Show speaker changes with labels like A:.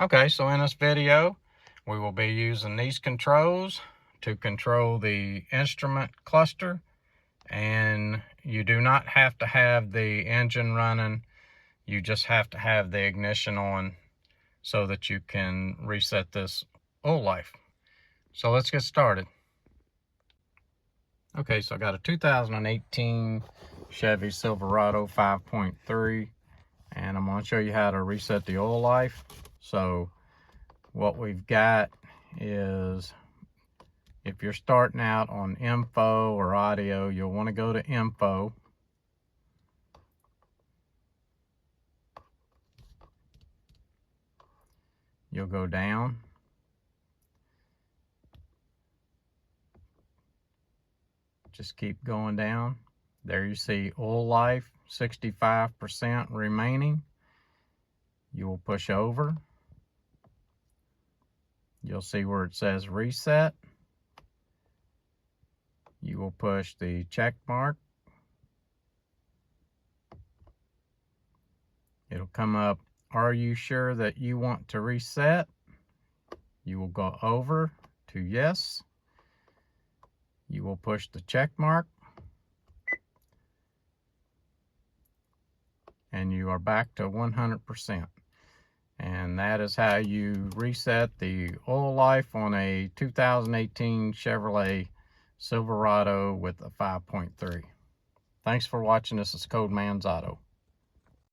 A: Okay, so in this video, we will be using these controls to control the instrument cluster, and you do not have to have the engine running. You just have to have the ignition on so that you can reset this oil life. So let's get started. Okay, so I got a 2018 Chevy Silverado 5.3, and I'm going to show you how to reset the oil life. So what we've got is, if you're starting out on info or audio, you'll want to go to info. You'll go down. Just keep going down. There you see oil life, 65% remaining. You will push over. You'll see where it says reset. You will push the check mark. It'll come up, are you sure that you want to reset? You will go over to yes. You will push the check mark. And you are back to 100%. And that is how you reset the oil life on a 2018 Chevrolet Silverado with a 5.3. Thanks for watching. This is Codeman's Auto.